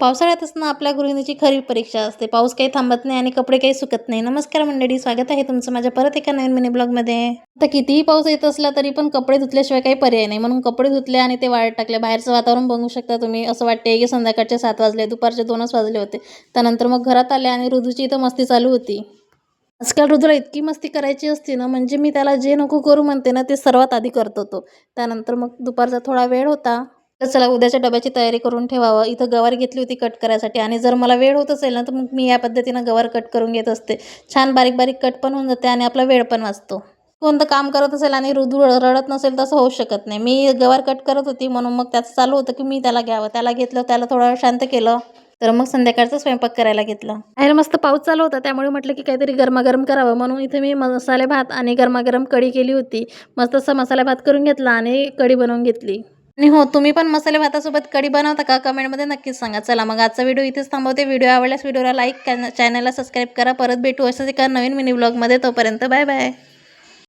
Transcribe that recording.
पावसाळ्यातच ना आपल्या गृहिणीची खरी परीक्षा असते. पाऊस काही थांबत नाही आणि कपडे काही सुकत नाही. नमस्कार मंडळी, स्वागत आहे तुमचं माझ्या परत एका नवीन मिनी ब्लॉगमध्ये. आता कितीही पाऊस येत असला तरी पण कपडे धुतल्याशिवाय काही पर्याय नाही, म्हणून कपडे धुतले आणि ते वाळत टाकले. बाहेरचं वातावरण बघू शकता तुम्ही. असं वाटते की संध्याकाळचे 7 वाजले, दुपारचे 2च वाजले होते. त्यानंतर मग घरात आले आणि ऋतूची इथं मस्ती चालू होती. आजकाल ऋतूला इतकी मस्ती करायची असते ना, म्हणजे मी त्याला जे नको करू म्हणते ना ते सर्वात आधी करतो तो. त्यानंतर मग दुपारचा थोडा वेळ होता, तर चला उद्याच्या डब्याची तयारी करून ठेवावं. इथं गवार घेतली होती कट करायसाठी आणि जर मला वेळ होत असेल ना, तर मग मी या पद्धतीनं गवार कट करून घेत असते. छान बारीक बारीक कट पण होऊन जाते आणि आपला वेळ पण वाचतो. कोणतं काम करत असेल आणि ऋतू रडत नसेल तसं होऊ शकत नाही. मी गवार कट करत होती म्हणून मग त्याचं चालू होतं की मी त्याला घ्यावं. त्याला घेतलं, त्याला थोडा वेळ शांत केलं, तर मग संध्याकाळचा स्वयंपाक करायला घेतला. बाहेर मस्त पाऊस चालू होता, त्यामुळे म्हटलं की काहीतरी गरमागरम करावं, म्हणून इथे मी मसाले भात आणि गरमागरम कढी केली होती. मस्त असा मसाला भात करून घेतला आणि कढी बनवून घेतली. आणि हो, तुम्ही पण मसाले भातासोबत कढी बनवता का? कमेंटमध्ये नक्कीच सांगा. चला मग आजचा व्हिडिओ इथेच थांबवते. व्हिडिओ आवडल्यास व्हिडिओला लाईक, चॅनलला सबस्क्राईब करा. परत भेटू अशाच एका नवीन मिनी व्लॉगमध्ये. तोपर्यंत बाय बाय.